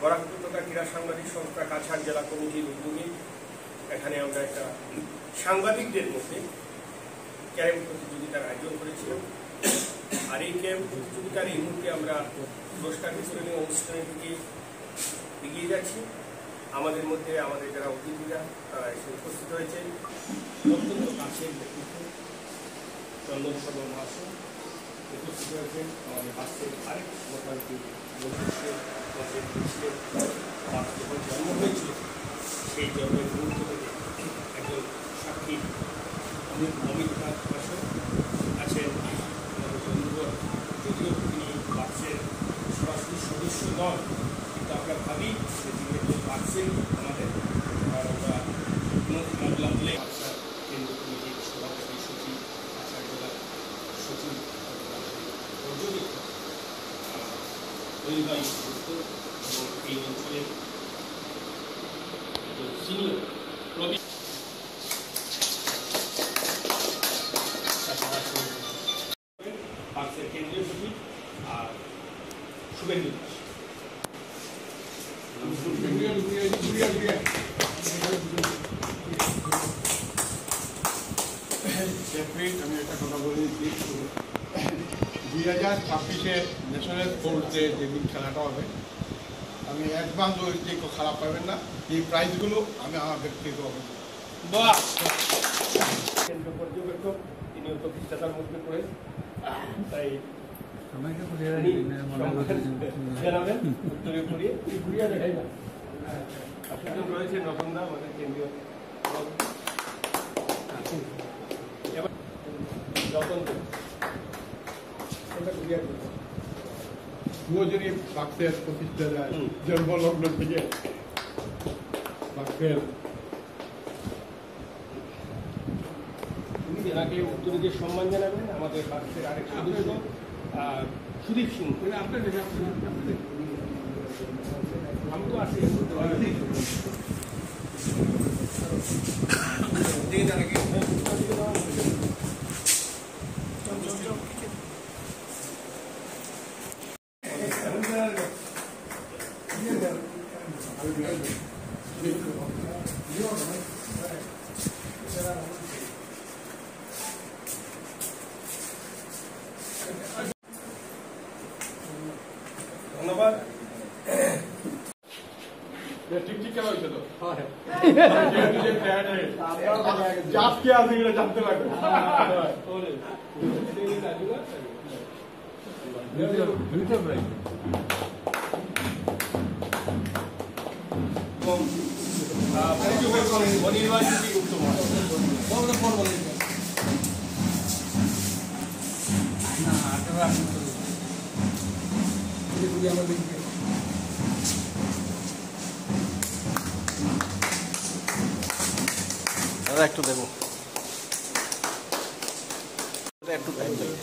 বরাক উপত্যকা ক্রীড়া সাংবাদিক সংস্থা কাছাড় জেলা কমিটির উদ্যোগে এখানে আমরা একটা সাংবাদিকদের মধ্যে ক্যারেম প্রতিযোগিতার আয়োজন করেছিলাম। আর এই ক্যারেম প্রতিযোগিতার এই মুহূর্তে আমরা পুরস্কার বিতরণী অনুষ্ঠানের দিকে এগিয়ে যাচ্ছি। আমাদের মধ্যে আমাদের যারা অতিথিরা তারা এসে উপস্থিত হয়েছেন। অত্যন্ত কাছের ব্যক্তিত্ব চন্দন শর্মা মহাশয় উপস্থিত হয়েছেন। আমাদের বাসের আরেক মোটামুটি যখন জন্ম হয়েছিল সেই জন্মের মুহূর্ত থেকে একজন সাক্ষী অমিত ভাষণ আছেন আমাদের বন্ধুগণ। যদিও তিনি বাক্সের সরাসরি সদস্য নন, কিন্তু আমরা ভাবি যে তিনি একজন বাক্সের আমাদের মামলা হলে কেন্দ্র কমিটির সভাপতি সচিব কাছাড় জেলার সচিব পর্যবেক্ষক পরিবাহী সদস্য এবং এই অঞ্চলের একজন সিনিয়র প্রবীণ বাক্সের কেন্দ্রীয় সচিব আর শুভেন্দু দাস। আমি একটা কথা বলে দিচ্ছি, 2026 ন্যাশনাল স্পোর্টসে যেদিন খেলাটা হবে, আমি অ্যাডভান্স যে খারাপ পাবেন না, এই প্রাইজগুলো আমি আমার ব্যক্তিগত হবে। কেন্দ্র পর্যবেক্ষক তিনিও প্রতিষ্ঠাতার মধ্যে পড়ে, তাই উত্তরে ঘুরিয়ে ঘুরিয়ে দেখাই না। আসলে রয়েছে নতুনদা আমাদের কেন্দ্রীয় যদি বাক্সের প্রতিষ্ঠা যায় জন্মলগ্ন থেকে বাক্সের এনাকে উত্তরীদের সম্মান জানাবেন আমাদের বাক্সের আরেক সদস্য সুদীপ সিং। আমি তো আছি ধন্যবাদ। ঠিক ঠিক খেলা হয়েছে তো জাতকে আছে এটা জানতে লাগবে। অনির্বাচিত উত্তম একটু দেবো একটু টাইম দেবো।